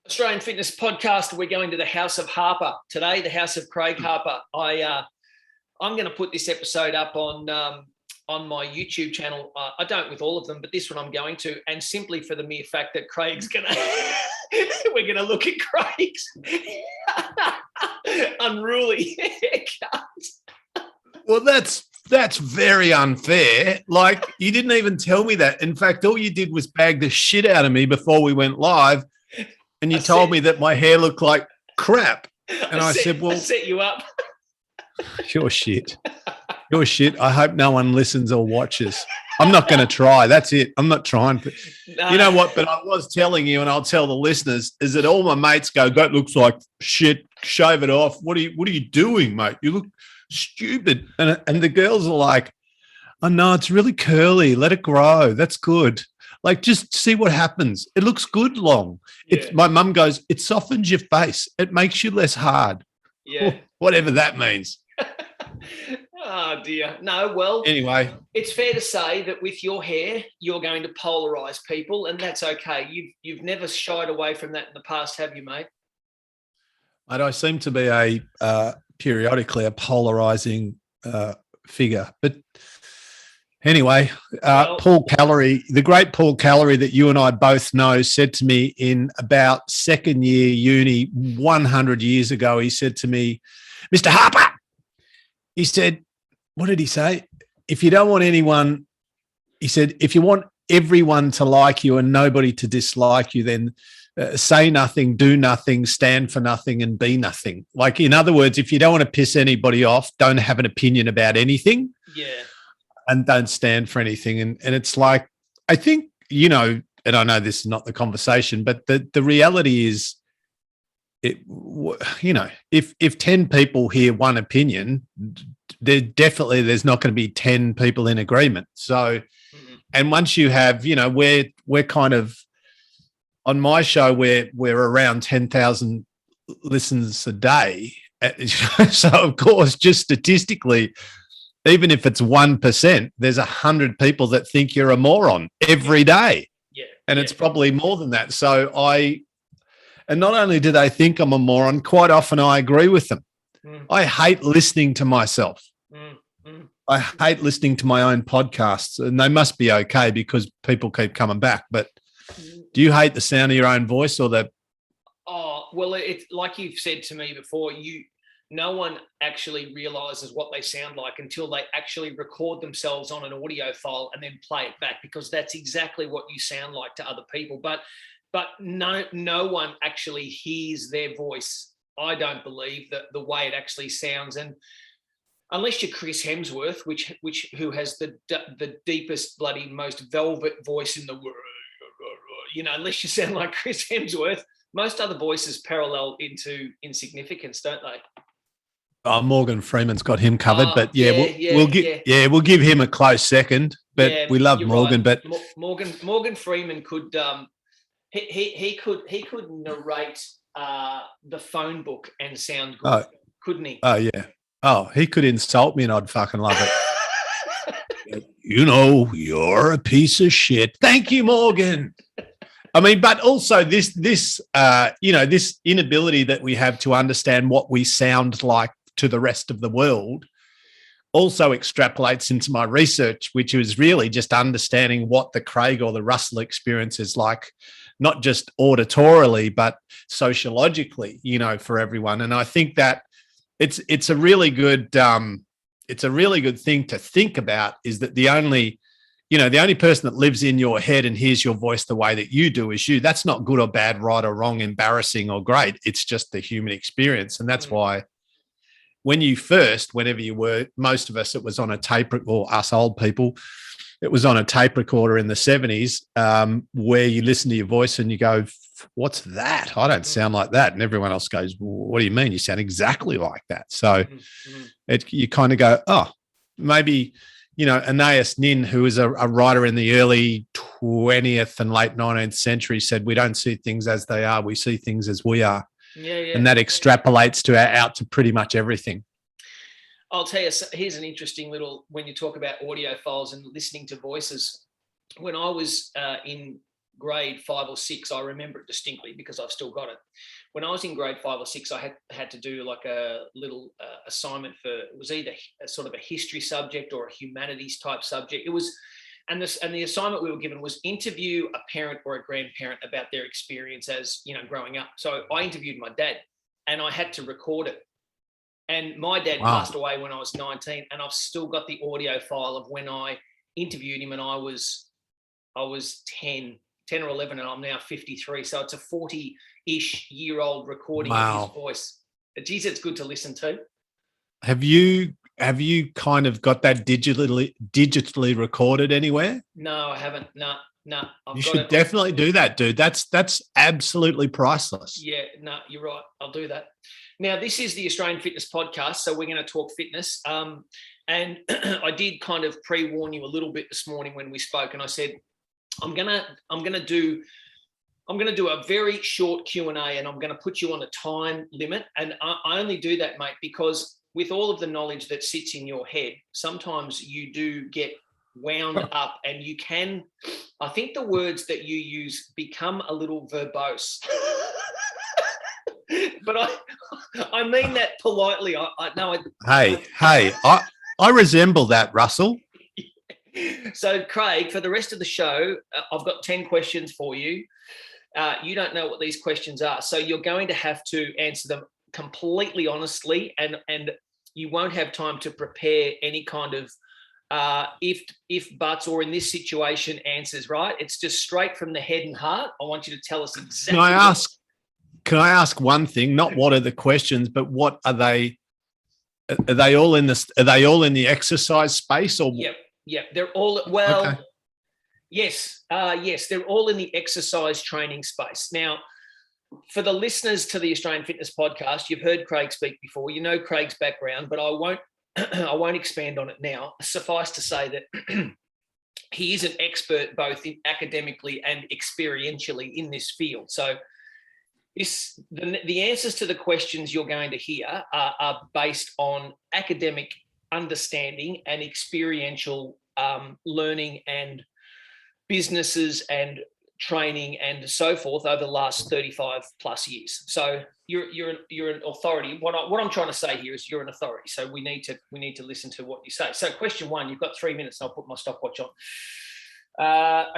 Australian Fitness Podcast. We're going to the House of Harper today, the House of Craig Harper. I'm going to put this episode up on my YouTube channel. I don't with all of them, but this one I'm going to, and simply for the mere fact that Craig's going to, we're going to look at Craig's unruly haircut. Well, that's very unfair. Like, you didn't even tell me that. In fact, all you did was bag the shit out of me before we went live. And you told me that my hair looked like crap. And I said, well, I set you up. Your shit. Your shit. I hope no one listens or watches. I'm not going to try. That's it. I'm not trying. No. You know what? But I was telling you, and I'll tell the listeners, is that all my mates go, that looks like shit. Shave it off. What are you doing, mate? You look stupid. And the girls are like, oh, no, it's really curly. Let it grow. That's good. Like, just see what happens. It looks good long. Yeah. My mum goes, it softens your face. It makes you less hard. Yeah. Whatever that means. Oh, dear. No, well, anyway, it's fair to say that with your hair, you're going to polarize people, and that's okay. You've never shied away from that in the past, have you, mate? I seem to be periodically a polarizing figure. But anyway, Paul Callery, the great Paul Callery that you and I both know, said to me in about second year uni 100 years ago, he said to me, Mr. Harper, he said, what did he say? If you don't want anyone, he said, if you want everyone to like you and nobody to dislike you, then say nothing, do nothing, stand for nothing, and be nothing. Like, in other words, if you don't want to piss anybody off, don't have an opinion about anything. Yeah. And don't stand for anything. And it's like, I think, and I know this is not the conversation, but the reality is, if 10 people hear one opinion, there's not going to be 10 people in agreement. So, and once you have, we're kind of, on my show, we're around 10,000 listens a day. So of course, just statistically, even if it's 1%, there's 100 people that think you're a moron every day. Yeah. And it's probably more than that. So and not only do they think I'm a moron, quite often I agree with them. I hate listening to myself. I hate listening to my own podcasts, and they must be okay because people keep coming back. But do you hate the sound of your own voice or the? Oh, well, it's like you've said to me before, no one actually realizes what they sound like until they actually record themselves on an audio file and then play it back, because that's exactly what you sound like to other people. But no one actually hears their voice. I don't believe that the way it actually sounds. And unless you're Chris Hemsworth, who has the deepest, bloody, most velvet voice in the world, unless you sound like Chris Hemsworth, most other voices parallel into insignificance, don't they? Oh, Morgan Freeman's got him covered, but we'll give him a close second. But we love Morgan. Right. But Morgan Freeman could he could narrate the phone book and sound good, couldn't he? Oh yeah. Oh, he could insult me and I'd fucking love it. You're a piece of shit. Thank you, Morgan. I mean, but also this inability that we have to understand what we sound like to the rest of the world also extrapolates into my research, which is really just understanding what the Craig or the Russell experience is like, not just auditorily, but sociologically, for everyone. And I think that it's a really good thing to think about, is that the only person that lives in your head and hears your voice the way that you do is you. That's not good or bad, right or wrong, embarrassing or great. It's just the human experience. And that's why whenever you were, most of us, it was on a tape, or us old people, it was on a tape recorder in the 70s, where you listen to your voice and you go, what's that? I don't sound like that. And everyone else goes, what do you mean? You sound exactly like that. So you kind of go, oh, maybe, Anais Nin, who was a writer in the early 20th and late 19th century, said, we don't see things as they are, we see things as we are. Yeah. And that extrapolates out to pretty much everything. I'll tell you, here's an interesting little, when you talk about audio files and listening to voices. When I was in grade 5 or 6, I remember it distinctly because I've still got it. When I was in grade 5 or 6, I had to do like a little assignment for, it was either a sort of a history subject or a humanities type subject. It was, and the assignment we were given was interview a parent or a grandparent about their experience as, growing up. So I interviewed my dad and I had to record it. And my dad passed away when I was 19, and I've still got the audio file of when I interviewed him, and I was 10 or 11, and I'm now 53. So it's a 40-ish year old recording of his voice. Geez, it's good to listen to. Have you kind of got that digitally recorded anywhere? No, I haven't. No. You should definitely do that, dude. That's absolutely priceless. Yeah, no, you're right. I'll do that. Now, this is the Australian Fitness Podcast, so we're going to talk fitness. And I did kind of pre-warn you a little bit this morning when we spoke, and I said I'm gonna do a very short Q&A, and I'm going to put you on a time limit. And I only do that, mate, because with all of the knowledge that sits in your head, sometimes you do get wound up, and you can, I think the words that you use become a little verbose. But I mean that politely. I resemble that, Russell. So, Craig, for the rest of the show, I've got 10 questions for you. You don't know what these questions are, so you're going to have to answer them completely honestly, and you won't have time to prepare any kind of if buts, or in this situation answers, right? It's just straight from the head and heart. I want you to tell us exactly. Can I ask one thing? Not what are the questions, but what are they? Are they all in this? Are they all in the exercise space? Or Yep. They're all Okay. Yes, they're all in the exercise training space. Now, for the listeners to the Australian Fitness Podcast, you've heard Craig speak before. You know Craig's background, but I won't expand on it now. Suffice to say that he is an expert both academically and experientially in this field. So the answers to the questions you're going to hear are based on academic understanding and experiential learning and businesses and training and so forth over the last 35 plus years. So you're an authority. What I'm trying to say here is you're an authority. So we need to listen to what you say. So question 1, you've got 3 minutes. And I'll put my stopwatch on.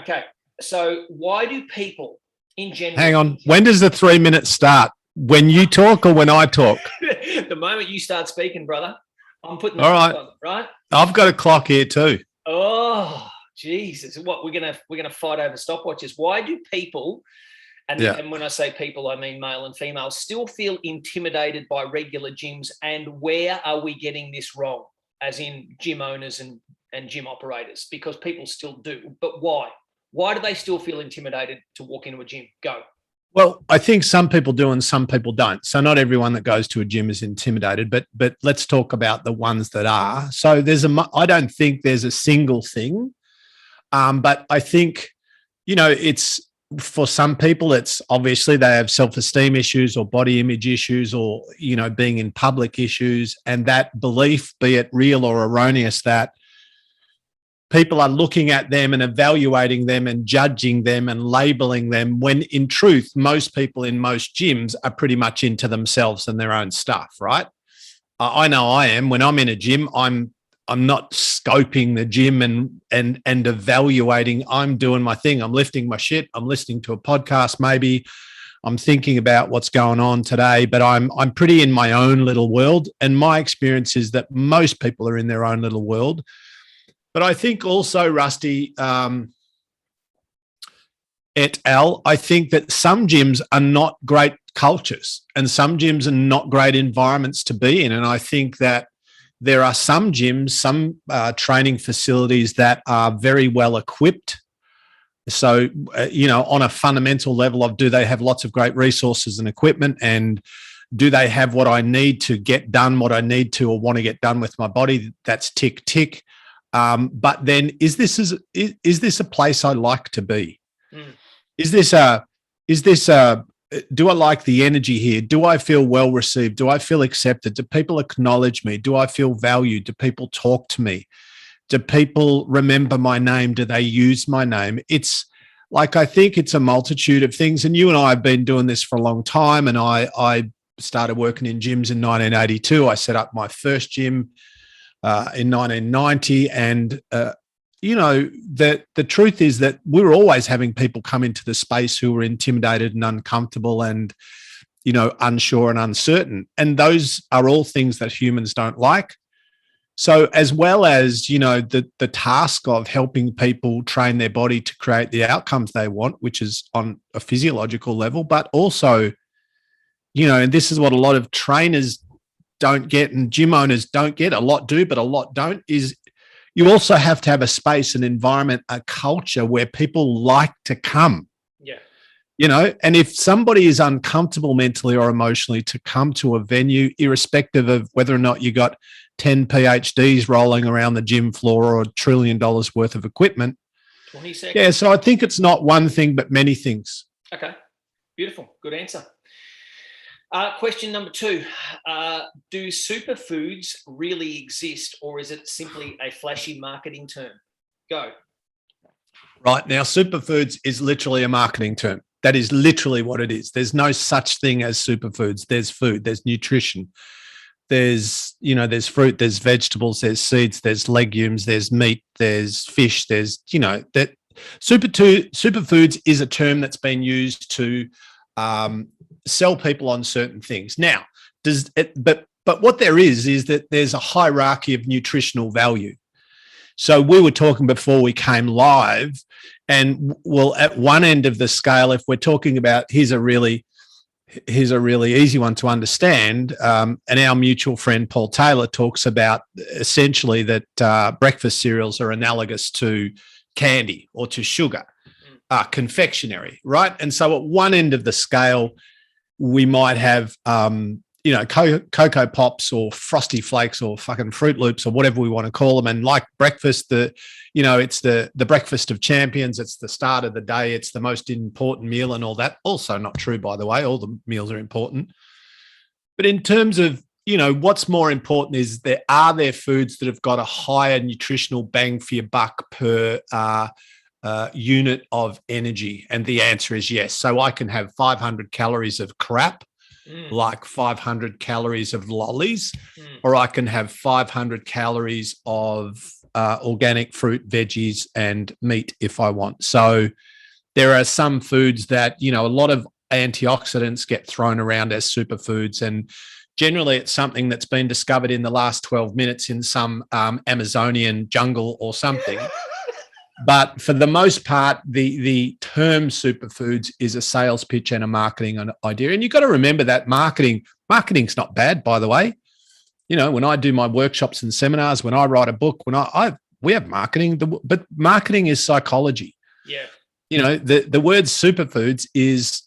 Okay. So why do people in general? Hang on. When does the 3 minutes start? When you talk or when I talk? The moment you start speaking, brother. I'm putting. All right. On, right. I've got a clock here too. Oh, Jesus! What we're gonna fight over stopwatches? Why do people, and when I say people, I mean male and female, still feel intimidated by regular gyms? And where are we getting this wrong? As in gym owners and gym operators, because people still do. But why? Why do they still feel intimidated to walk into a gym? Go. Well, I think some people do and some people don't. So not everyone that goes to a gym is intimidated, but let's talk about the ones that are. So I don't think there's a single thing, but I think, it's for some people, it's obviously they have self-esteem issues or body image issues or, being in public issues, and that belief, be it real or erroneous, that people are looking at them and evaluating them and judging them and labeling them, when in truth, most people in most gyms are pretty much into themselves and their own stuff, right? I know I am. When I'm in a gym, I'm not scoping the gym and evaluating. I'm doing my thing. I'm lifting my shit. I'm listening to a podcast maybe. I'm thinking about what's going on today, but I'm pretty in my own little world. And my experience is that most people are in their own little world. But I think also, Rusty, et al., I think that some gyms are not great cultures and some gyms are not great environments to be in. And I think that there are some gyms, some training facilities that are very well equipped. So, on a fundamental level of, do they have lots of great resources and equipment, and do they have what I need to get done, what I need to or want to get done with my body? That's tick, tick. But then is this a place I like to be? Is this do I like the energy here? Do I feel well received? Do I feel accepted? Do people acknowledge me? Do I feel valued? Do people talk to me? Do people remember my name? Do they use my name? like, I think it's a multitude of things. And you and I have been doing this for a long time. And I started working in gyms in 1982. I set up my first gym in 1990. And, the truth is that we're always having people come into the space who are intimidated and uncomfortable and, unsure and uncertain. And those are all things that humans don't like. So as well as, the task of helping people train their body to create the outcomes they want, which is on a physiological level, but also, and this is what a lot of trainers don't get and gym owners don't get, a lot do, but a lot don't, is you also have to have a space, an environment, a culture where people like to come. Yeah. And if somebody is uncomfortable mentally or emotionally to come to a venue, irrespective of whether or not you got 10 PhDs rolling around the gym floor or $1 trillion worth of equipment. 20 seconds. Yeah, so I think it's not one thing, but many things. Okay, beautiful. Good answer. Question number 2. Do superfoods really exist, or is it simply a flashy marketing term? Go. Right, now superfoods is literally a marketing term. That is literally what it is. There's no such thing as superfoods. There's food, there's nutrition. There's fruit, there's vegetables, there's seeds, there's legumes, there's meat, there's fish, there's, that superfoods is a term that's been used to sell people on certain things. Now, but what there is that there's a hierarchy of nutritional value. So we were talking before we came live, and well, at one end of the scale, if we're talking about, here's a really easy one to understand. And our mutual friend Paul Taylor talks about essentially that breakfast cereals are analogous to candy or to sugar, confectionery, right? And so at one end of the scale, we might have, Cocoa Pops or Frosty Flakes or fucking Fruit Loops or whatever we want to call them. And like breakfast, it's the breakfast of champions. It's the start of the day. It's the most important meal and all that. Also not true, by the way. All the meals are important. But in terms of, what's more important is are there foods that have got a higher nutritional bang for your buck per unit of energy? And the answer is yes. So I can have 500 calories of crap, like 500 calories of lollies, or I can have 500 calories of organic fruit, veggies, and meat if I want. So there are some foods that, a lot of antioxidants get thrown around as superfoods, and generally it's something that's been discovered in the last 12 minutes in some Amazonian jungle or something. But for the most part, the term superfoods is a sales pitch and a marketing idea. And you've got to remember that marketing's not bad, by the way. When I do my workshops and seminars, when I write a book, we have marketing, but marketing is psychology. Yeah. The word superfoods is,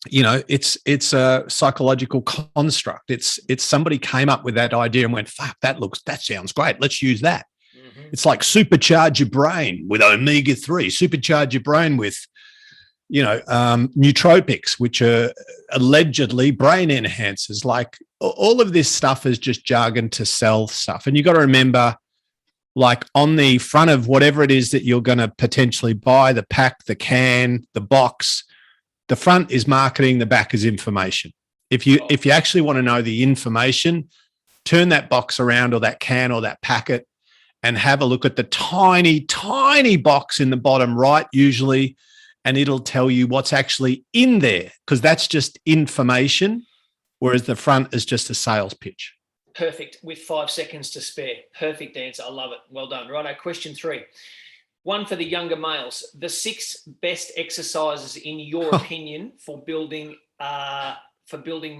it's a psychological construct. It's somebody came up with that idea and went, fuck, that sounds great. Let's use that. It's like supercharge your brain with omega-3, supercharge your brain with, nootropics, which are allegedly brain enhancers. Like all of this stuff is just jargon to sell stuff. And you got to remember, like on the front of whatever it is that you're going to potentially buy, the pack, the can, the box, the front is marketing, the back is information. If you actually want to know the information, turn that box around or that can or that packet and have a look at the tiny, tiny box in the bottom right, usually, and it'll tell you what's actually in there, because that's just information, whereas the front is just a sales pitch. Perfect. With 5 seconds to spare. Perfect answer. I love it. Well done. Righto. Question 3. One for the younger males. The 6 best exercises, in your opinion, for building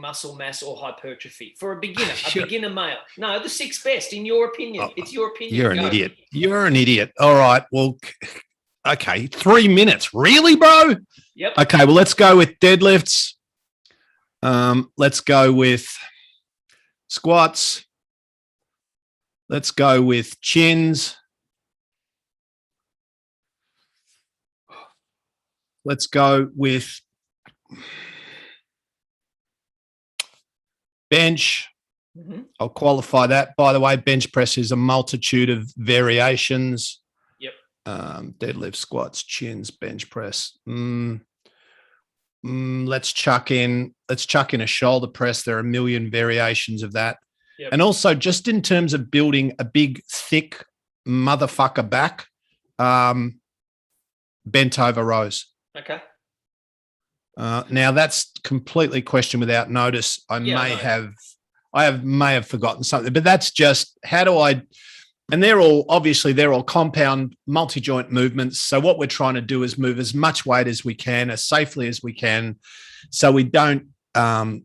muscle mass or hypertrophy for a beginner, beginner male. No, the 6 best in your opinion. It's your opinion. You're an idiot. You're an idiot. All right. Well, okay. 3 minutes. Really, bro? Yep. Okay. Well, let's go with deadlifts. Let's go with squats. Let's go with chins. Let's go with bench. I'll qualify that. By the way, bench press is a multitude of variations. Yep. Deadlift, squats, chins, bench press. Let's chuck in a shoulder press. There are a million variations of that. Yep. And also just in terms of building a big, thick motherfucker back, bent over rows. Okay. Now that's completely question without notice. I may have forgotten something, but that's just how do I, and they're all compound multi-joint movements. So what we're trying to do is move as much weight as we can, as safely as we can, so we don't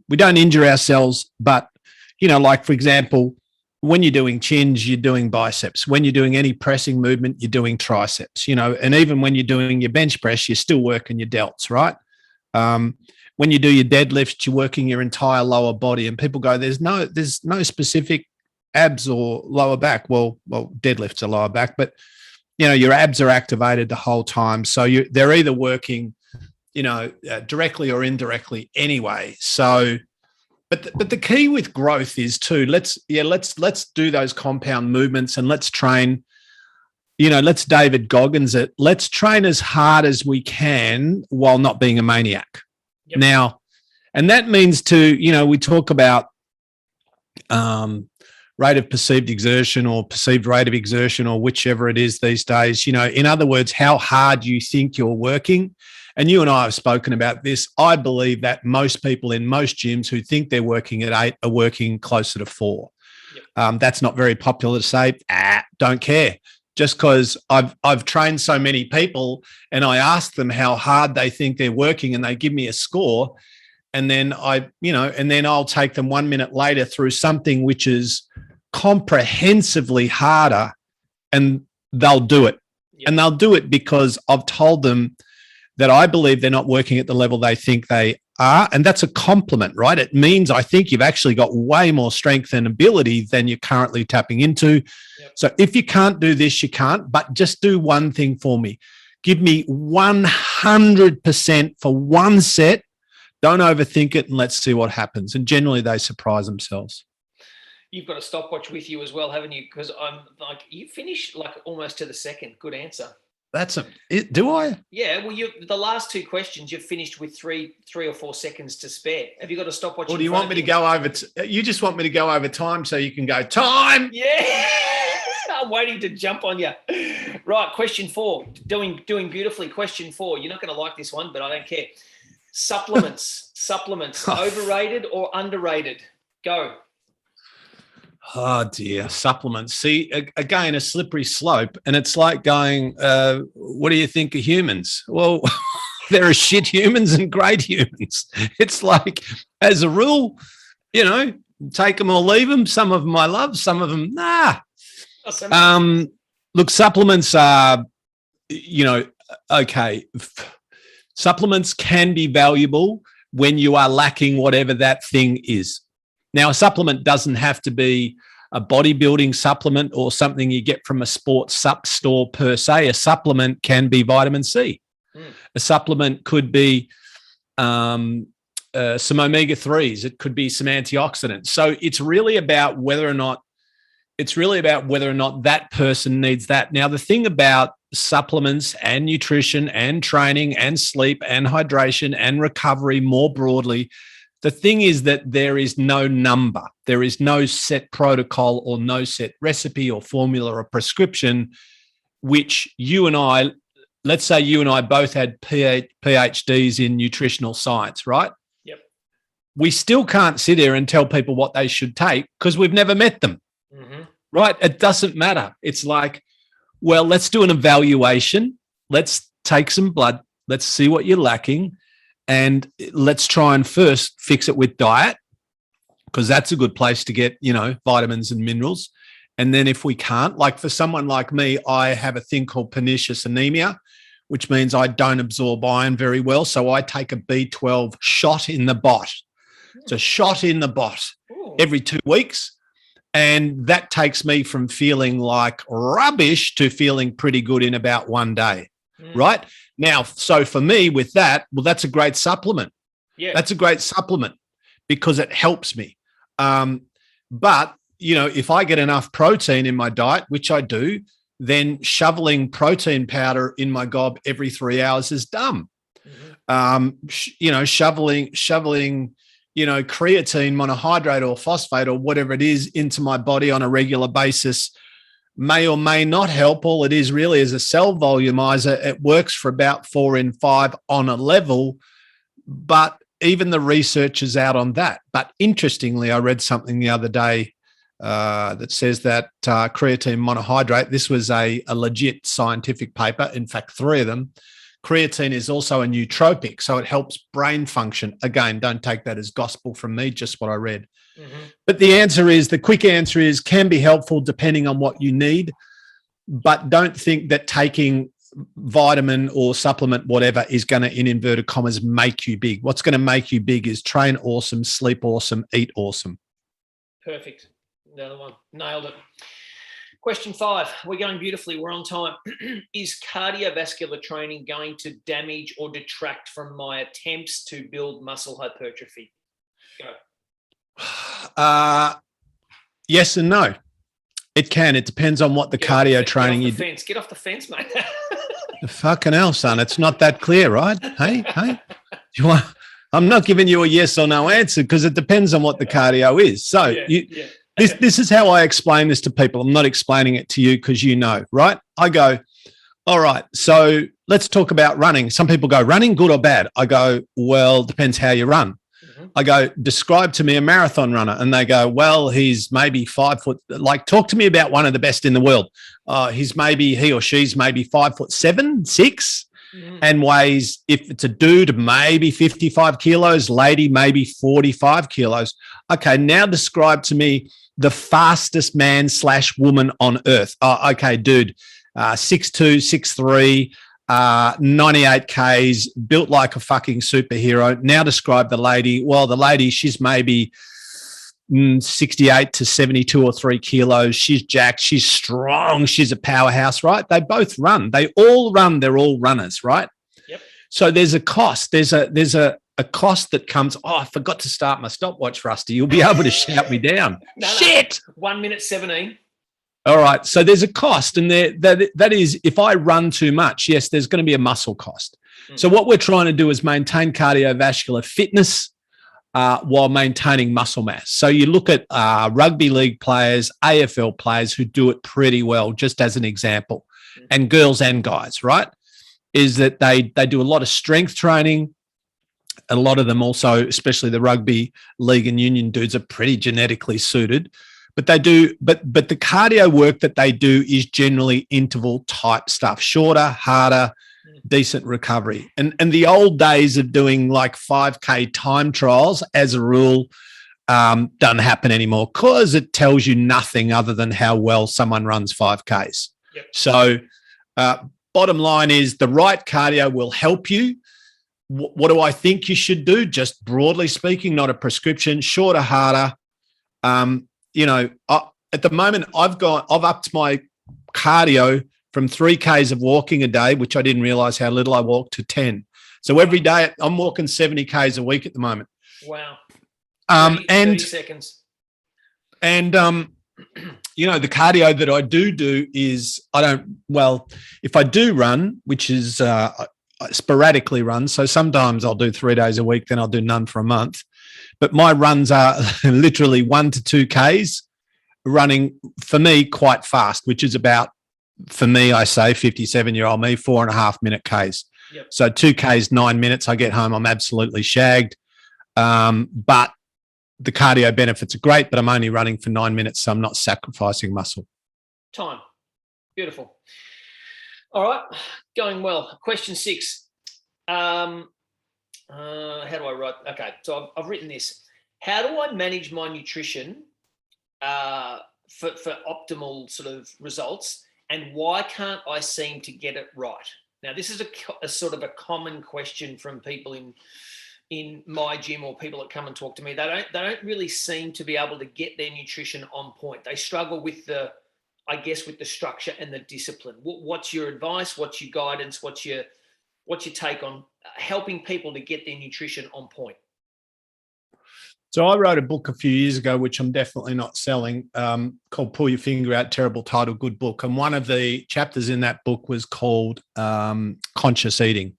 injure ourselves. But, like for example, when you're doing chins, you're doing biceps. When you're doing any pressing movement, you're doing triceps, and even when you're doing your bench press, you're still working your delts, right? When you do your deadlifts, you're working your entire lower body, and people go, there's no specific abs or lower back. Well, deadlifts are lower back, but your abs are activated the whole time. So they're either working, directly or indirectly anyway. So, but the key with growth is too, let's do those compound movements and let's train, let's David Goggins it. Let's train as hard as we can while not being a maniac. Yep. Now, and that means we talk about rate of perceived exertion or perceived rate of exertion or whichever it is these days, in other words, how hard you think you're working. And you and I have spoken about this. I believe that most people in most gyms who think they're working at 8 are working closer to 4. Yep. That's not very popular to say. Don't care. Just because I've trained so many people and I ask them how hard they think they're working and they give me a score. And then I'll take them 1 minute later through something which is comprehensively harder and they'll do it. Yep. And they'll do it because I've told them that I believe they're not working at the level they think they are. And that's a compliment, right? It means I think you've actually got way more strength and ability than you're currently tapping into. Yep. So if you can't do this, you can't, but just do one thing for me. Give me 100% for one set. Don't overthink it and let's see what happens. And generally they surprise themselves. You've got a stopwatch with you as well, haven't you? Because I'm like, you finish like almost to the second. Good answer. Do I? Yeah. Well, the last 2 questions you've finished with 3 or 4 seconds to spare. Have you got a stopwatch? Or do you want me to go over? You just want me to go over time so you can go time? Yeah. I'm waiting to jump on you. Right. Question 4. Doing beautifully. Question 4. You're not going to like this one, but I don't care. Supplements. Overrated or underrated? Go. Oh dear, supplements. See, again, a slippery slope. And it's like going, what do you think of humans? Well, there are shit humans and great humans. It's like, as a rule, take them or leave them. Some of them I love, some of them, nah. Look, supplements are, okay. Supplements can be valuable when you are lacking whatever that thing is. Now, a supplement doesn't have to be a bodybuilding supplement or something you get from a sports sup store per se. A supplement can be vitamin C. A supplement could be some omega-3s. It could be some antioxidants. So it's really about whether or not that person needs that. Now, the thing about supplements and nutrition and training and sleep and hydration and recovery more broadly, the thing is that there is no number. There is no set protocol or no set recipe or formula or prescription, which let's say you and I both had PhDs in nutritional science, right? Yep. We still can't sit here and tell people what they should take because we've never met them, right? It doesn't matter. It's like, well, let's do an evaluation. Let's take some blood. Let's see what you're lacking. And let's try and first fix it with diet because that's a good place to get, vitamins and minerals. And then if we can't, like for someone like me, I have a thing called pernicious anemia, which means I don't absorb iron very well. So I take a B12 shot in the bot. It's a shot in the bot every 2 weeks. And that takes me from feeling like rubbish to feeling pretty good in about 1 day, right? Now, so for me with that, well, that's a great supplement. Yeah. That's a great supplement because it helps me. But, if I get enough protein in my diet, which I do, then shoveling protein powder in my gob every 3 hours is dumb. Shoveling, creatine, monohydrate or phosphate or whatever it is into my body on a regular basis may or may not help. All it is really is a cell volumizer. It works for about 4 in 5 on a level, but even the research is out on that. But interestingly, I read something the other day that says that creatine monohydrate, this was a legit scientific paper, in fact, 3 of them, creatine is also a nootropic, so it helps brain function. Again, don't take that as gospel from me, just what I read. But the quick answer is can be helpful depending on what you need, but don't think that taking vitamin or supplement, whatever, is going to, in inverted commas, make you big. What's going to make you big is train awesome, sleep awesome, eat awesome. Perfect. The other one. Nailed it. Question 5. We're going beautifully. We're on time. Is cardiovascular training going to damage or detract from my attempts to build muscle hypertrophy? Go. Yes and no. It can. It depends on what the cardio training you do. Get off the fence, mate. Fucking hell, son. It's not that clear, right? Hey. I'm not giving you a yes or no answer because it depends on what the cardio is. So This is how I explain this to people. I'm not explaining it to you because you know, right? I go, all right, so let's talk about running. Some people go, running good or bad? I go, well, depends how you run. I go, describe to me a marathon runner. And they go, well, he's maybe 5 foot. Like, talk to me about one of the best in the world. He or she's maybe 5'7", 6, and weighs, if it's a dude, maybe 55 kilos, lady, maybe 45 kilos. Okay, now describe to me the fastest man / woman on earth. Okay, dude, 6'2", 6'3", 98 Ks, built like a fucking superhero. Now describe the lady. Well, the lady, she's maybe 68 to 72 or 3 kilos. She's jacked. She's strong. She's a powerhouse, right? They both run. They all run. They're all runners, right? Yep. So there's a cost. There's a cost that comes. Oh, I forgot to start my stopwatch, Rusty. You'll be able to shout me down. Shit. 1 minute 17. All right. So there's a cost, and that is if I run too much, yes, there's going to be a muscle cost. So what we're trying to do is maintain cardiovascular fitness while maintaining muscle mass. So you look at rugby league players, AFL players who do it pretty well, just as an example, and girls and guys, right? Is that they do a lot of strength training. A lot of them also, especially the rugby league and union dudes, are pretty genetically suited. But they do, but the cardio work that they do is generally interval type stuff, shorter, harder, decent recovery. And the old days of doing like 5K time trials, as a rule, doesn't happen anymore because it tells you nothing other than how well someone runs 5Ks. Yep. So bottom line is the right cardio will help you. What do I think you should do? Just broadly speaking, not a prescription, shorter, harder. At the moment I've upped my cardio from 3 Ks of walking a day, which I didn't realize how little I walked, to 10. So every day I'm walking 70 Ks a week at the moment. Wow. 30 seconds. And, the cardio that I do is if I do run, which is sporadically run. So sometimes I'll do 3 days a week, then I'll do none for a month. But my runs are literally 1 to 2 Ks, running for me quite fast, which is about, for me, I say 57-year-old me, 4.5 minute Ks. Yep. So 2 Ks, 9 minutes. I get home, I'm absolutely shagged. But the cardio benefits are great, but I'm only running for 9 minutes, so I'm not sacrificing muscle. Time. Beautiful. All right, going well. Question 6. How do I write? Okay, so I've written this. How do I manage my nutrition for optimal sort of results, and why can't I seem to get it right? Now, this is a sort of a common question from people in my gym or people that come and talk to me. They don't really seem to be able to get their nutrition on point. They struggle with the structure and the discipline. What's your advice? What's your guidance? What's your take on helping people to get their nutrition on point? So I wrote a book a few years ago, which I'm definitely not selling, called Pull Your Finger Out, terrible title, good book. And one of the chapters in that book was called Conscious Eating.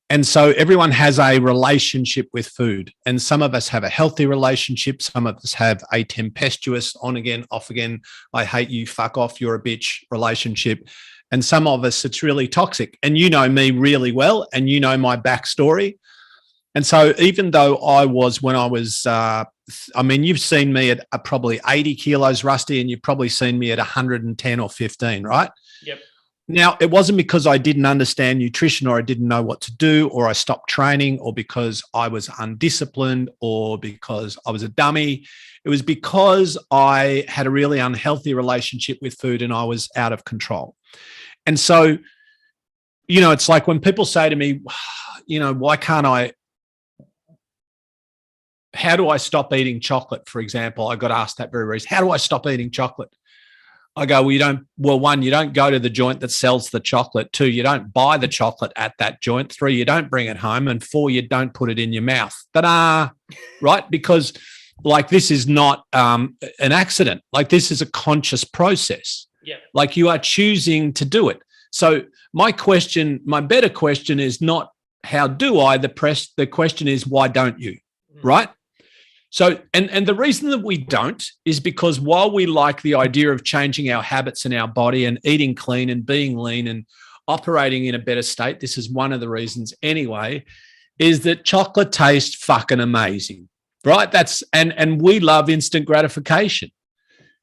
And so everyone has a relationship with food. And some of us have a healthy relationship. Some of us have a tempestuous, on again, off again, I hate you, fuck off, you're a bitch relationship. And some of us, it's really toxic. And you know me really well, and you know my backstory. And so even though I was, when I was, you've seen me at probably 80 kilos, Rusty, and you've probably seen me at 110 or 15, right? Yep. Now, it wasn't because I didn't understand nutrition or I didn't know what to do or I stopped training or because I was undisciplined or because I was a dummy. It was because I had a really unhealthy relationship with food and I was out of control. And so, it's like when people say to me, how do I stop eating chocolate, for example? I got asked that very recently. How do I stop eating chocolate? I go, one, you don't go to the joint that sells the chocolate. 2, you don't buy the chocolate at that joint. 3, you don't bring it home. And 4, you don't put it in your mouth. Ta-da, right? Because this is not an accident. This is a conscious process. Yeah. You are choosing to do it. So my better question is not how do I, the question is why don't you, right? So, and the reason that we don't is because while we like the idea of changing our habits in our body and eating clean and being lean and operating in a better state, this is one of the reasons anyway, is that chocolate tastes fucking amazing, right? And we love instant gratification.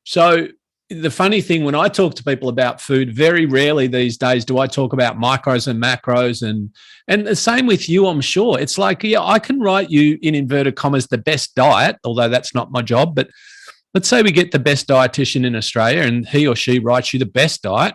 So the funny thing, when I talk to people about food, very rarely these days do I talk about micros and macros, and the same with you, I'm sure. It's I can write you, in inverted commas, the best diet, although that's not my job, but let's say we get the best dietitian in Australia and he or she writes you the best diet.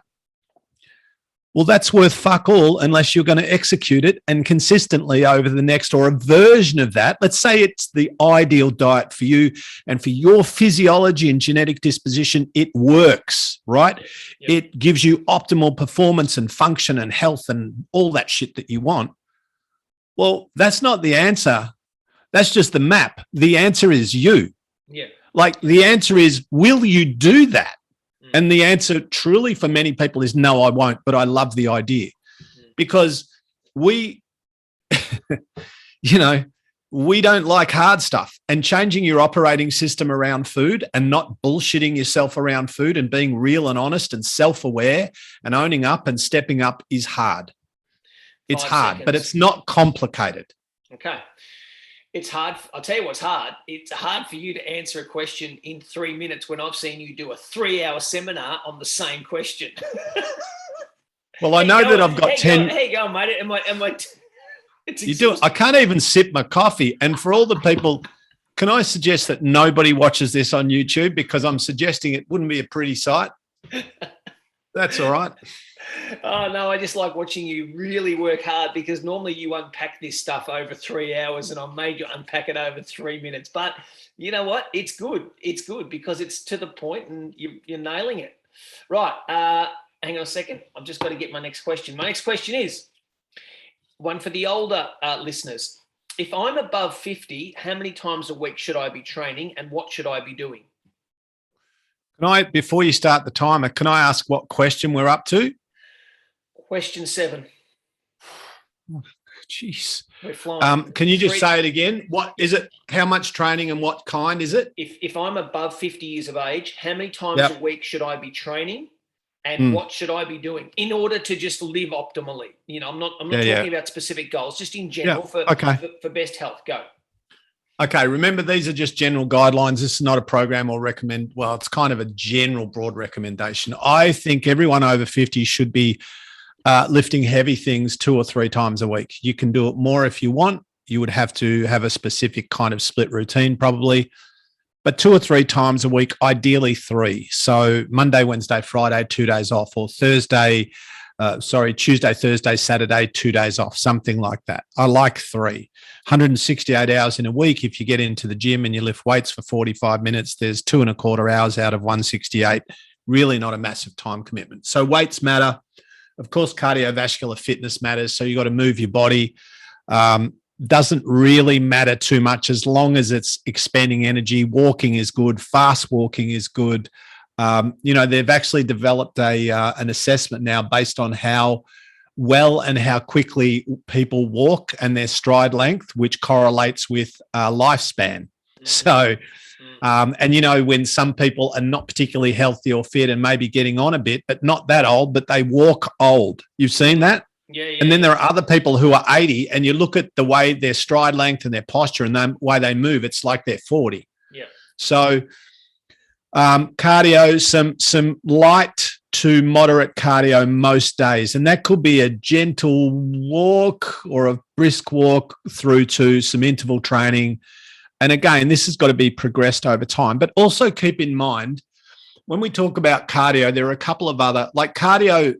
Well, that's worth fuck all unless you're going to execute it and consistently over the next, or a version of that. Let's say it's the ideal diet for you and for your physiology and genetic disposition, it works, right? Yep. It gives you optimal performance and function and health and all that shit that you want. Well, that's not the answer. That's just the map. The answer is you. Yeah. The answer is, will you do that? And the answer truly for many people is no, I won't, but I love the idea because we don't like hard stuff, and changing your operating system around food and not bullshitting yourself around food and being real and honest and self-aware and owning up and stepping up is hard. It's hard, but it's not complicated. Okay. It's hard. I'll tell you what's hard. It's hard for you to answer a question in 3 minutes when I've seen you do a 3-hour seminar on the same question. Well, I know that I've got 10. How you going, mate? Am I you do it. I can't even sip my coffee. And for all the people, can I suggest that nobody watches this on YouTube, because I'm suggesting it wouldn't be a pretty sight? That's all right. Oh, no, I just like watching you really work hard, because normally you unpack this stuff over 3 hours and I made you unpack it over 3 minutes. But you know what? It's good. It's good because it's to the point and you're nailing it. Right. Hang on a second. I've just got to get my next question. My next question is one for the older listeners. If I'm above 50, how many times a week should I be training and what should I be doing? Before you start the timer, can I ask what question we're up to? Question 7. Jeez. We're flying. Can you just say it again? What is it? How much training and what kind is it? If I'm above 50 years of age, how many times a week should I be training and what should I be doing in order to just live optimally? I'm not talking about specific goals, just in general for best health. Go. Okay, remember, these are just general guidelines. This is not a program or recommend. Well, it's kind of a general broad recommendation. I think everyone over 50 should be lifting heavy things 2 or 3 times a week. You can do it more if you want. You would have to have a specific kind of split routine probably, but 2 or 3 times a week, ideally 3. So Monday, Wednesday, Friday, 2 days off, or Tuesday, Thursday, Saturday, 2 days off, something like that. I like 3. 168 hours in a week. If you get into the gym and you lift weights for 45 minutes, there's 2.25 hours out of 168. Really not a massive time commitment. So weights matter. Of course, cardiovascular fitness matters. So you got to move your body. doesn't really matter too much as long as it's expending energy. Walking is good. Fast walking is good. They've actually developed an assessment now based on how well and how quickly people walk and their stride length, which correlates with lifespan. Mm-hmm. So, when some people are not particularly healthy or fit and maybe getting on a bit, but not that old, but they walk old. You've seen that? Yeah. And then there are other people who are 80 and you look at the way their stride length and their posture and the way they move, it's like they're 40. Yeah. So cardio, some light to moderate cardio most days. And that could be a gentle walk or a brisk walk through to some interval training. And again, this has got to be progressed over time. But also keep in mind, when we talk about cardio, there are a couple of other, like cardio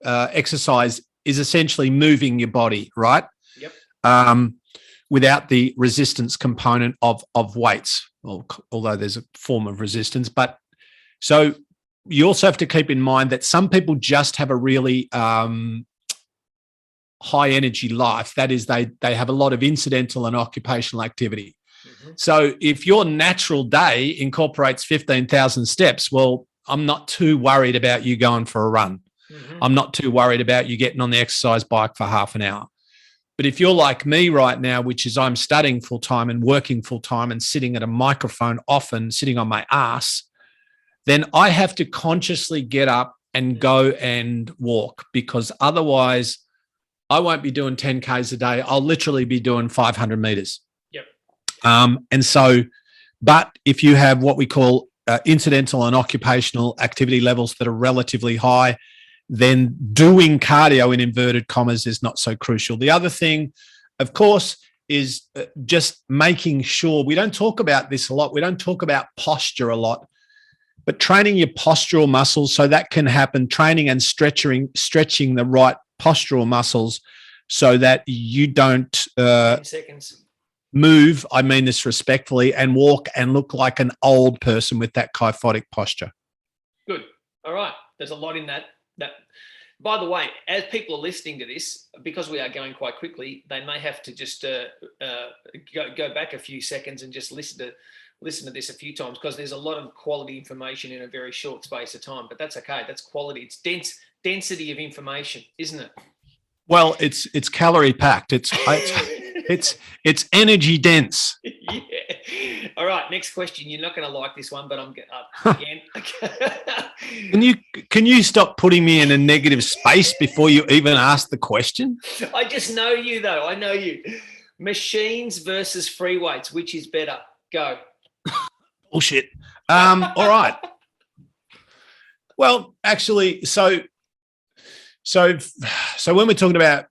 exercise is essentially moving your body, right? Yep. Without the resistance component of weights, although there's a form of resistance. But so you also have to keep in mind that some people just have a really high energy life. That is, they have a lot of incidental and occupational activity. Mm-hmm. So if your natural day incorporates 15,000 steps, well, I'm not too worried about you going for a run. Mm-hmm. I'm not too worried about you getting on the exercise bike for half an hour. But if you're like me right now, which is I'm studying full-time and working full-time and sitting at a microphone often, sitting on my ass, then I have to consciously get up and go and walk, because otherwise I won't be doing 10Ks a day. I'll literally be doing 500 meters. Yep. But if you have what we call incidental and occupational activity levels that are relatively high, then doing cardio in inverted commas is not so crucial. The other thing, of course, is just making sure, we don't talk about this a lot. We don't talk about posture a lot, but training your postural muscles, so that can happen, training and stretching the right postural muscles so that you don't 10 seconds. Move, I mean this respectfully, and walk and look like an old person with that kyphotic posture. Good. All right. There's a lot in that. By the way, as people are listening to this, because we are going quite quickly, they may have to just go back a few seconds and just listen to this a few times, because there's a lot of quality information in a very short space of time. But that's okay. That's quality. It's density of information, isn't it? Well, it's calorie packed. It's energy dense. Yeah. All right. Next question. You're not going to like this one, but I'm again. Can you stop putting me in a negative space before you even ask the question? I just know you, though. I know you. Machines versus free weights. Which is better? Go. Bullshit. All right. Well, actually, so when we're talking about,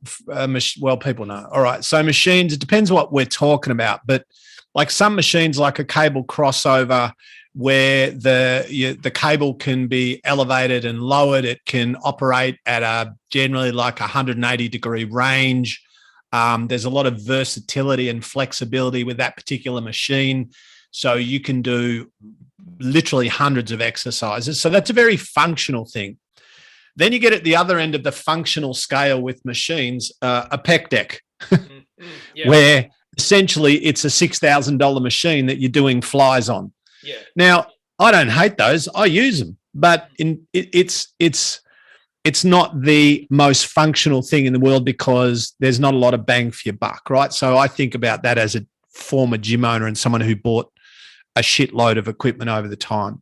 people know. All right. So machines, it depends what we're talking about, but like some machines, like a cable crossover, where the cable can be elevated and lowered. It can operate at a generally like 180-degree range. There's a lot of versatility and flexibility with that particular machine. So you can do literally hundreds of exercises. So that's a very functional thing. Then you get at the other end of the functional scale with machines, a pec deck, yeah. Where essentially it's a $6,000 machine that you're doing flies on. Yeah. Now, I don't hate those. I use them, but it's not the most functional thing in the world because there's not a lot of bang for your buck, right? So I think about that as a former gym owner and someone who bought a shitload of equipment over the time.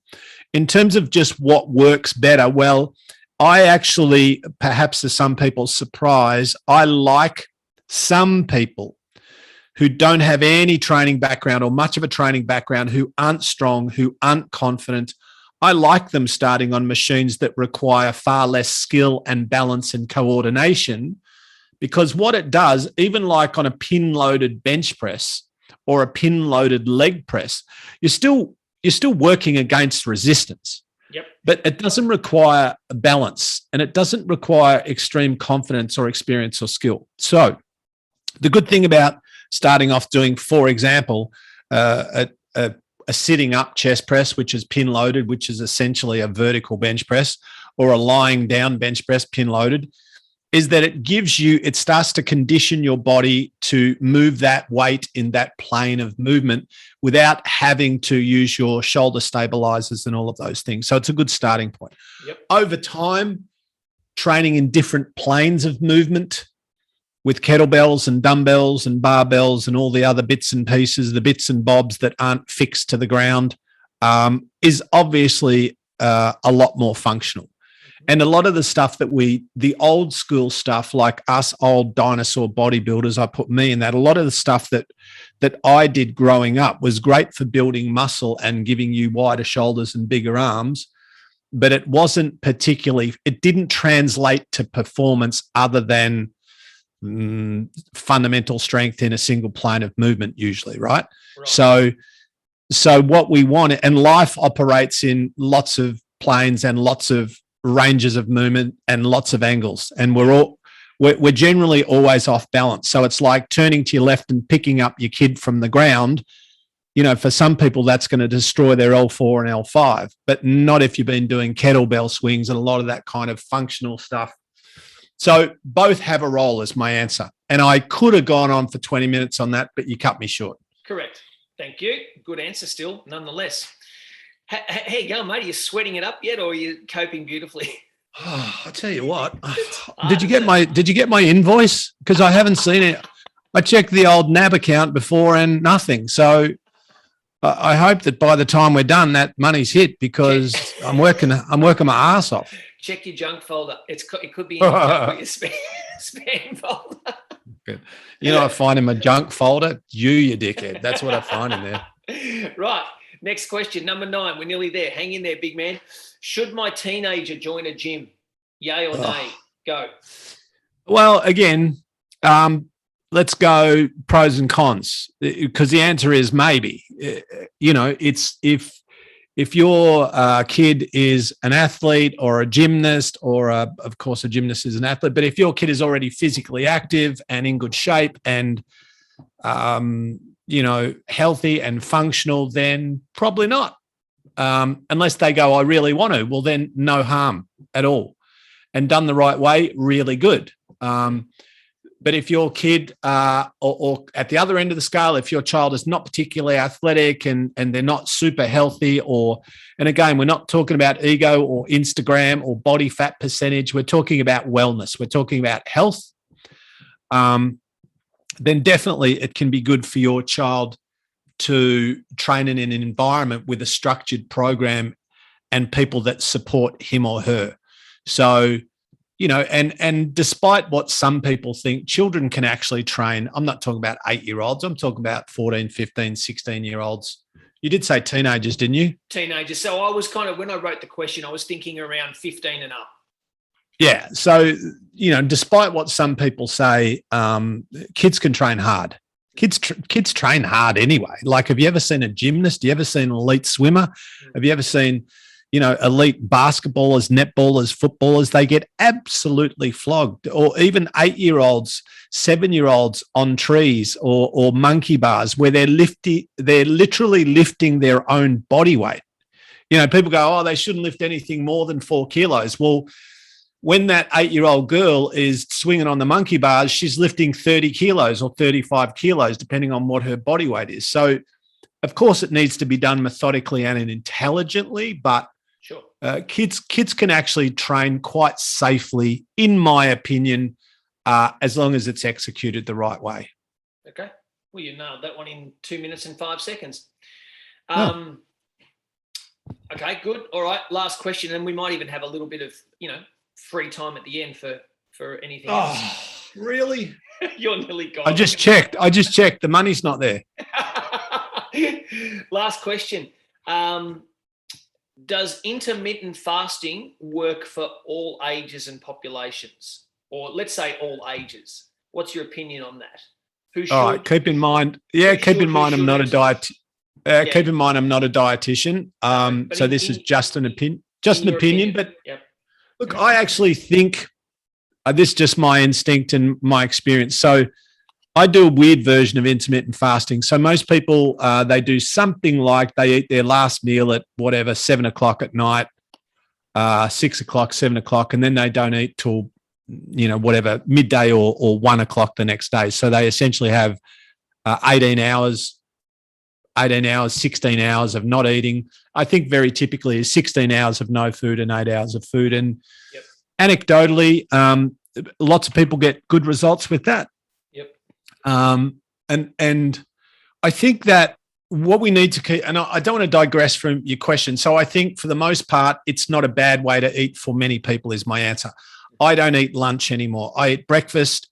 In terms of just what works better, well, I actually, perhaps to some people's surprise, I like some people who don't have any training background or much of a training background, who aren't strong, who aren't confident. I like them starting on machines that require far less skill and balance and coordination, because what it does, even like on a pin-loaded bench press or a pin-loaded leg press, you're still working against resistance. Yep. But it doesn't require balance, and it doesn't require extreme confidence or experience or skill. So the good thing about starting off doing, for example, a sitting up chest press, which is pin loaded, which is essentially a vertical bench press, or a lying down bench press pin loaded, is that it starts to condition your body to move that weight in that plane of movement without having to use your shoulder stabilizers and all of those things. So it's a good starting point. Yep. Over time, training in different planes of movement with kettlebells and dumbbells and barbells and all the other bits and pieces, the bits and bobs that aren't fixed to the ground, is obviously a lot more functional. And a lot of the stuff the old school stuff, like us old dinosaur bodybuilders, I put me in that. A lot of the stuff that I did growing up was great for building muscle and giving you wider shoulders and bigger arms, but it didn't translate to performance other than fundamental strength in a single plane of movement usually, right? So what we want, and life operates in lots of planes and lots of ranges of movement and lots of angles, and we're generally always off balance. So it's like turning to your left and picking up your kid from the ground. For some people that's going to destroy their L4 and L5, but not if you've been doing kettlebell swings and a lot of that kind of functional stuff. So both have a role is my answer. And I could have gone on for 20 minutes on that, but you cut me short. Correct. Thank you. Good answer still, nonetheless. How you going, mate? Are you sweating it up yet, or are you coping beautifully? Oh, I'll tell you what. Did you get my invoice? Because I haven't seen it. I checked the old NAB account before and nothing. So I hope that by the time we're done, that money's hit, because I'm working my ass off. Check your junk folder. It could be in your junk or your spam folder. Good. I find in my junk folder, you dickhead. That's what I find in there. Right. Next question, number 9. We're nearly there. Hang in there, big man. Should my teenager join a gym? Yay or nay? Go. Well, again, let's go pros and cons, because the answer is maybe. It's if your kid is an athlete or a gymnast, or of course a gymnast is an athlete, but if your kid is already physically active and in good shape and healthy and functional, then probably not. Unless they go, I really want to, well, then no harm at all. And done the right way, really good. But if your kid, or at the other end of the scale, if your child is not particularly athletic and they're not super healthy, and again, we're not talking about ego or Instagram or body fat percentage, we're talking about wellness, we're talking about health, then definitely it can be good for your child to train in an environment with a structured program and people that support him or her. So, and despite what some people think, children can actually train. I'm not talking about 8-year-olds. I'm talking about 14, 15, 16-year-olds. You did say teenagers, didn't you? Teenagers. So I was kind of, when I wrote the question, I was thinking around 15 and up. Yeah. So, despite what some people say, kids can train hard. Kids train hard anyway. Like, have you ever seen a gymnast? Have you ever seen an elite swimmer? Have you ever seen, elite basketballers, netballers, footballers? They get absolutely flogged. Or even 8-year-olds, 7-year-olds on trees or monkey bars, where they're literally lifting their own body weight. People go, oh, they shouldn't lift anything more than 4 kilos. Well, when that 8-year-old girl is swinging on the monkey bars, she's lifting 30 kilos or 35 kilos, depending on what her body weight is. So, of course, it needs to be done methodically and intelligently, but sure, kids can actually train quite safely, in my opinion, as long as it's executed the right way. Okay. Well, you nailed that one in 2 minutes and 5 seconds. Okay, good. All right, last question, and we might even have a little bit of, free time at the end for anything else. Oh, really? You're nearly gone. I just checked. The money's not there. Last question. Does intermittent fasting work for all ages and populations? Or let's say all ages. What's your opinion on that? Who should? All right, keep in mind. Yeah, keep in mind I'm not a diet. Keep in mind I'm not a dietitian. So this is just an opinion. Just an opinion, but yep. Look, I actually think this is just my instinct and my experience. So I do a weird version of intermittent fasting. So most people, they do something like they eat their last meal at 7 o'clock at night, 6 o'clock, 7 o'clock, and then they don't eat till whatever, midday or 1 o'clock the next day. So they essentially have 18 hours, 16 hours of not eating. I think very typically is 16 hours of no food and 8 hours of food. And anecdotally, lots of people get good results with that. Yep. And I think that what we need to keep, and I don't want to digress from your question. So I think for the most part, it's not a bad way to eat for many people is my answer. I don't eat lunch anymore. I eat breakfast.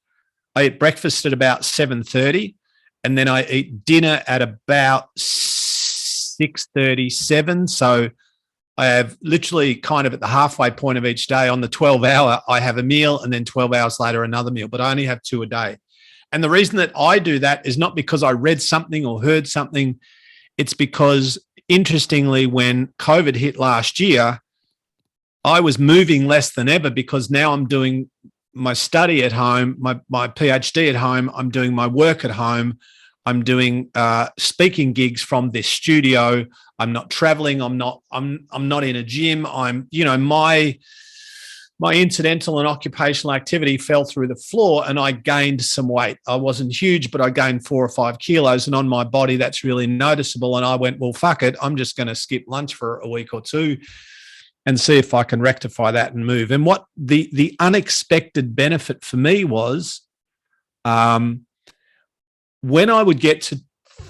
I eat breakfast at about 7:30, and then I eat dinner at about 6:30, 7. So I have literally kind of at the halfway point of each day on the 12-hour, I have a meal, and then 12 hours later, another meal, but I only have 2 a day. And the reason that I do that is not because I read something or heard something. It's because, interestingly, when COVID hit last year, I was moving less than ever because now I'm doing my study at home, my PhD at home. I'm doing my work at home. I'm doing speaking gigs from this studio. I'm not traveling. I'm not in a gym. My incidental and occupational activity fell through the floor and I gained some weight. I wasn't huge, but I gained 4 or 5 kilos, and on my body, that's really noticeable. And I went, well, fuck it. I'm just going to skip lunch for a week or two and see if I can rectify that and move. And what the unexpected benefit for me was when I would get to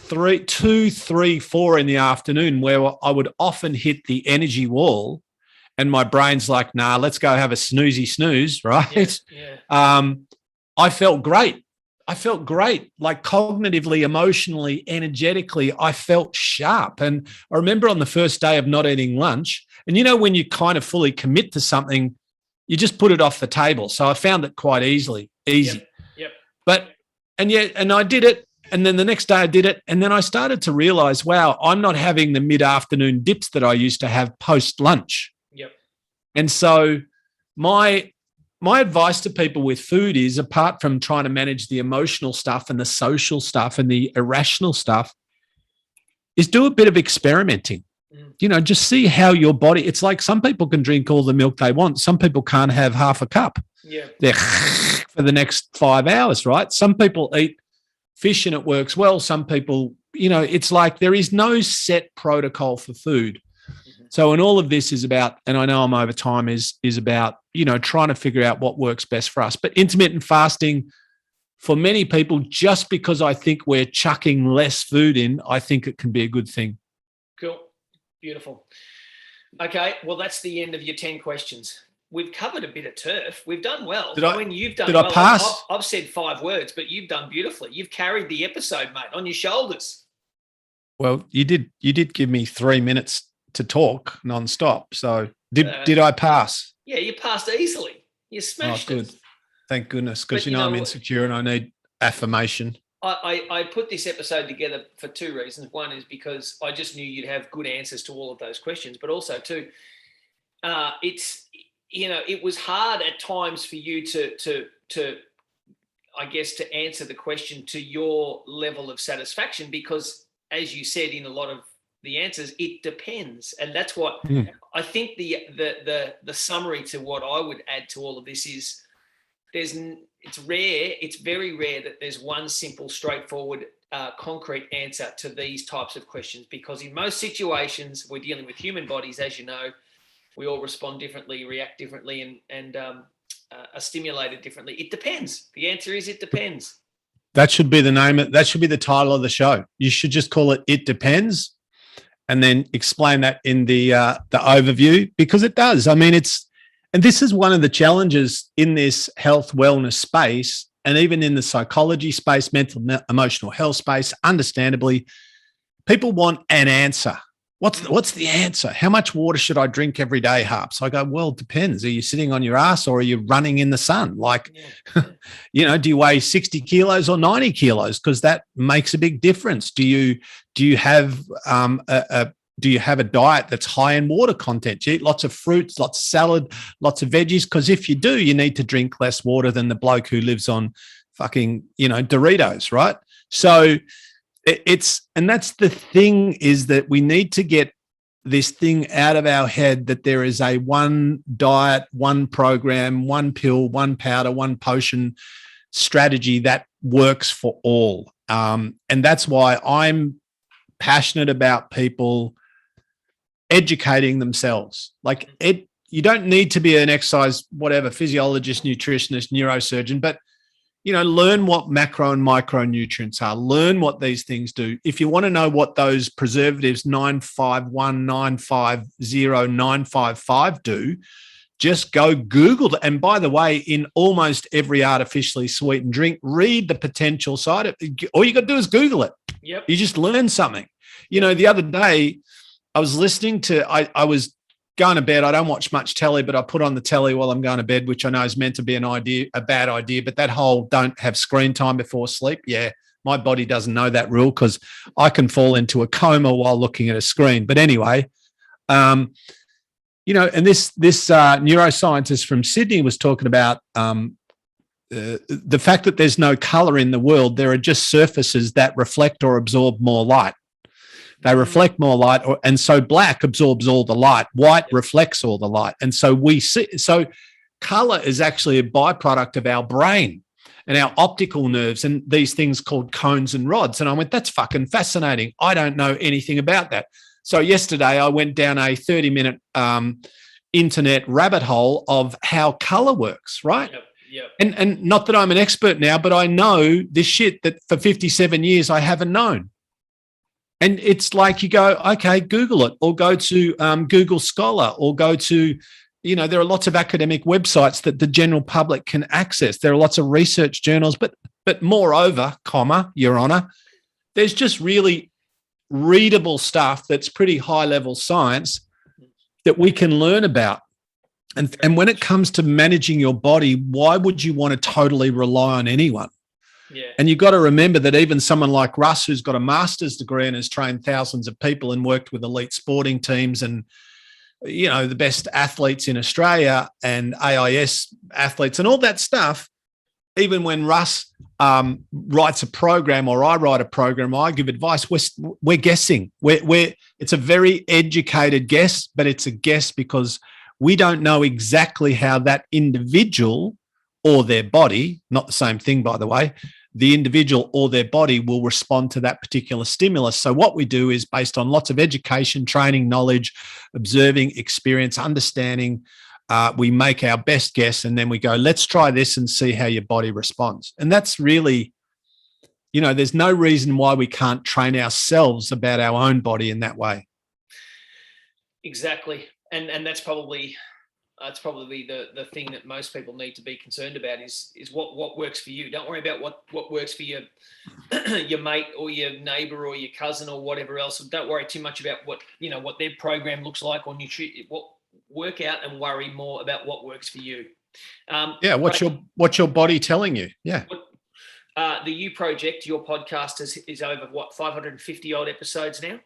2, 3, 4 in the afternoon, where I would often hit the energy wall, and my brain's like, nah, let's go have a snooze, right? Yeah. I felt great. Like cognitively, emotionally, energetically, I felt sharp. And I remember on the first day of not eating lunch, and when you kind of fully commit to something, you just put it off the table. So I found it quite easy. Yep. And I did it. And then the next day I did it. And then I started to realize, wow, I'm not having the mid-afternoon dips that I used to have post-lunch. Yep. And so my advice to people with food is, apart from trying to manage the emotional stuff and the social stuff and the irrational stuff, is do a bit of experimenting. Just see how your body, it's like some people can drink all the milk they want. Some people can't have half a cup. Yeah. They're for the next 5 hours, right? Some people eat fish and it works well. Some people, it's like there is no set protocol for food. So, and all of this is about, and I know I'm over time, is about, trying to figure out what works best for us. But intermittent fasting, for many people, just because I think we're chucking less food in, I think it can be a good thing. Cool. Beautiful. Okay. Well, that's the end of your 10 questions. We've covered a bit of turf. We've done well. Did I pass? I've said 5 words, but you've done beautifully. You've carried the episode, mate, on your shoulders. Well, you did give me 3 minutes to talk nonstop. So did I pass? Yeah, you passed easily. You smashed good. it. Thank goodness, because I'm insecure and I need affirmation. I put this episode together for 2 reasons. One is because I just knew you'd have good answers to all of those questions, but also too, it was hard at times for you to I guess to answer the question to your level of satisfaction, because as you said in a lot of the answers, it depends. And that's what I think the summary to what I would add to all of this is it's very rare that there's one simple, straightforward, concrete answer to these types of questions, because in most situations we're dealing with human bodies, as you know, we all respond differently, react differently, and are stimulated differently. It depends. The answer is it depends. That should be that should be the title of the show. You should just call it Depends, and then explain that in the overview, because it does. I mean, and this is one of the challenges in this health wellness space, and even in the psychology space, mental, emotional health space. Understandably, people want an answer. What's the answer? How much water should I drink every day, Harp? So I go, well, it depends. Are you sitting on your ass or are you running in the sun? Like, do you weigh 60 kilos or 90 kilos? Because that makes a big difference. Do you have a diet that's high in water content? Do you eat lots of fruits, lots of salad, lots of veggies? Because if you do, you need to drink less water than the bloke who lives on fucking, Doritos, right? So and that's the thing, is that we need to get this thing out of our head that there is a one diet, one program, one pill, one powder, one potion strategy that works for all. And that's why I'm passionate about people educating themselves. Like you don't need to be an exercise, whatever, physiologist, nutritionist, neurosurgeon, but learn what macro and micronutrients are. Learn what these things do. If you want to know what those preservatives 951, 950, 955 do, just go Google it. And by the way, in almost every artificially sweetened drink, read the potential side. All you got to do is Google it. Yep. You just learn something. The other day I was listening to, I was going to bed. I don't watch much telly, but I put on the telly while I'm going to bed, which I know is meant to be a bad idea. But that whole don't have screen time before sleep. Yeah, my body doesn't know that rule because I can fall into a coma while looking at a screen. But anyway, and this neuroscientist from Sydney was talking about the fact that there's no color in the world. There are just surfaces that reflect or absorb more light. They reflect more light, and so black absorbs all the light. White reflects all the light. And so we see, so color is actually a byproduct of our brain and our optical nerves and these things called cones and rods. And I went, that's fucking fascinating. I don't know anything about that. So yesterday I went down a 30-minute internet rabbit hole of how color works, right? Yep. And not that I'm an expert now, but I know this shit that for 57 years I haven't known. And it's like you go, okay, Google it, or go to Google Scholar, or go to, there are lots of academic websites that the general public can access. There are lots of research journals, but moreover, Your Honor, there's just really readable stuff that's pretty high-level science that we can learn about. And when it comes to managing your body, why would you want to totally rely on anyone? Yeah. And you've got to remember that even someone like Russ, who's got a master's degree and has trained thousands of people and worked with elite sporting teams and, the best athletes in Australia and AIS athletes and all that stuff, even when Russ writes a program or I write a program, I give advice, we're guessing. It's a very educated guess, but it's a guess because we don't know exactly how that individual or their body, not the same thing, by the way, the individual or their body will respond to that particular stimulus. So what we do is based on lots of education, training, knowledge, observing, experience, understanding, we make our best guess and then we go, let's try this and see how your body responds. And that's really, there's no reason why we can't train ourselves about our own body in that way. Exactly. And that's probably the thing that most people need to be concerned about is what works for you. Don't worry about what works for your your mate or your neighbor or your cousin or whatever else. Don't worry too much about what their program looks like or what workout, and worry more about what works for you. What's your body telling you? Yeah. The U Project, your podcast is over 550 odd episodes now.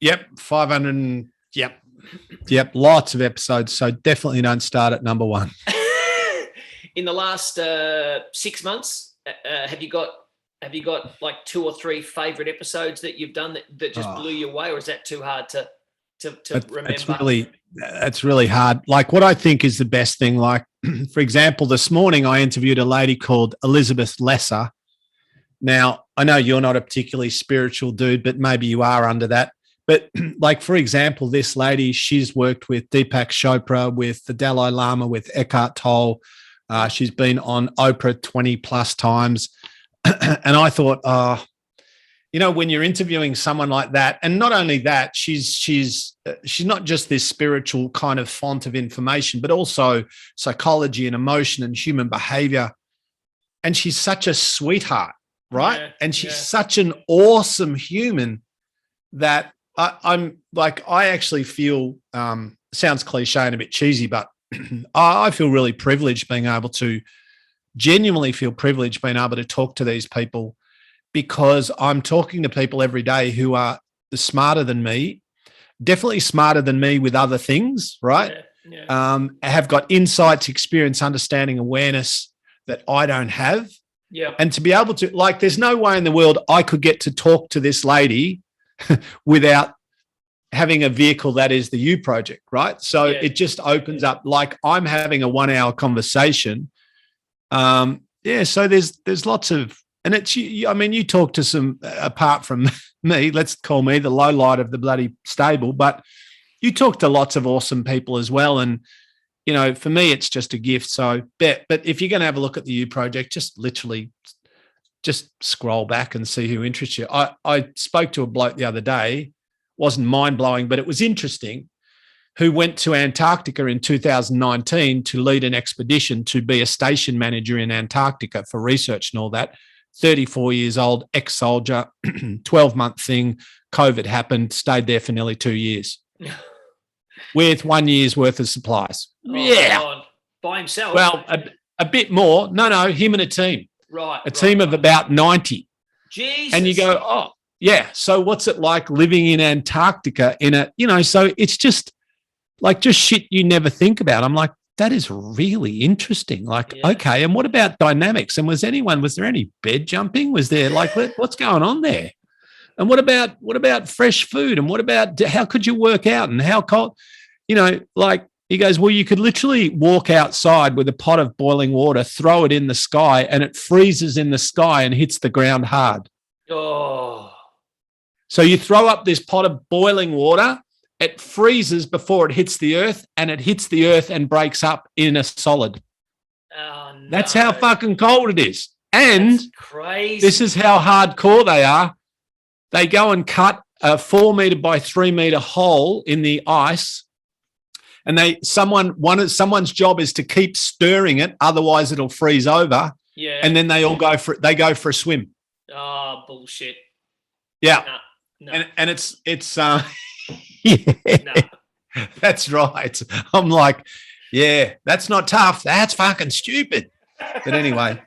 Yep, 500. Yep, lots of episodes. So definitely don't start at number one. In the last 6 months, have you got like 2 or 3 favorite episodes that you've done that just blew you away, or is that too hard to remember? It's really hard. Like what I think is the best thing, like for example, this morning I interviewed a lady called Elizabeth Lesser. Now, I know you're not a particularly spiritual dude, but maybe you are under that. But like, for example, this lady, she's worked with Deepak Chopra, with the Dalai Lama, with Eckhart Tolle. She's been on Oprah 20 plus times. And I thought, when you're interviewing someone like that, and not only that, she's not just this spiritual kind of font of information, but also psychology and emotion and human behavior. And she's such a sweetheart, right? Yeah, and she's such an awesome human that I'm like, I actually feel, sounds cliche and a bit cheesy, but I feel really privileged genuinely feel privileged being able to talk to these people, because I'm talking to people every day who are smarter than me, definitely smarter than me with other things, right? Have got insights, experience, understanding, awareness that I don't have. Yeah. And to be able to, like, there's no way in the world I could get to talk to this lady without having a vehicle that is the U project, right? So Yeah. it just opens up, like I'm having a 1 hour conversation. So there's lots of, and it's, I mean, you talk to some, apart from me, let's call me the low light of the bloody stable, but you talk to lots of awesome people as well. And, you know, for me, it's just a gift. So, but if you're going to have a look at the U project, just literally just scroll back and see who interests you. I spoke to a bloke the other day, wasn't mind blowing, but it was interesting, who went to Antarctica in 2019 to lead an expedition to be a station manager in Antarctica for research and all that. 34 years old, ex-soldier, 12-month thing. COVID happened, stayed there for nearly 2 years with 1 year's worth of supplies. God. By himself? Well, a bit more. No, him and a team. Right. A team of about 90. Jesus. And you go, oh, yeah. So what's it like living in Antarctica in a, you know, so it's just like just shit you never think about. I'm like, that is really interesting. Like, okay, and what about dynamics? And was there any bed jumping? Was there like, what's going on there? And what about fresh food? And what about how could you work out and how cold? You know, like he goes, well, you could literally walk outside with a pot of boiling water, throw it in the sky, and it freezes in the sky and hits the ground hard. Oh. So you throw up this pot of boiling water, it freezes before it hits the earth, and it hits the earth and breaks up in a solid. Oh, no. That's how fucking cold it is. And that's crazy. This is how hardcore they are. They go and cut a 4 meter by 3 meter hole in the ice, and someone's job is to keep stirring it, otherwise it'll freeze over. Yeah. And then they go for a swim. Oh, bullshit. Yeah. No. And it's yeah, no. That's right. I'm like, yeah, that's not tough. That's fucking stupid. But anyway,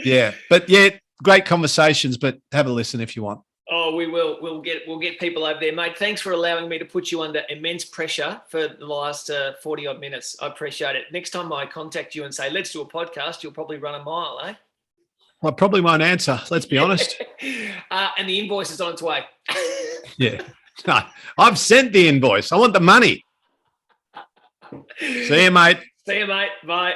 yeah. But yeah, great conversations, but have a listen if you want. Oh, we will. We'll get people over there, mate. Thanks for allowing me to put you under immense pressure for the last 40 odd minutes. I appreciate it. Next time I contact you and say, let's do a podcast, you'll probably run a mile, eh? I probably won't answer. Let's be honest. And the invoice is on its way. Yeah. No, I've sent the invoice. I want the money. See you, mate. See you, mate. Bye.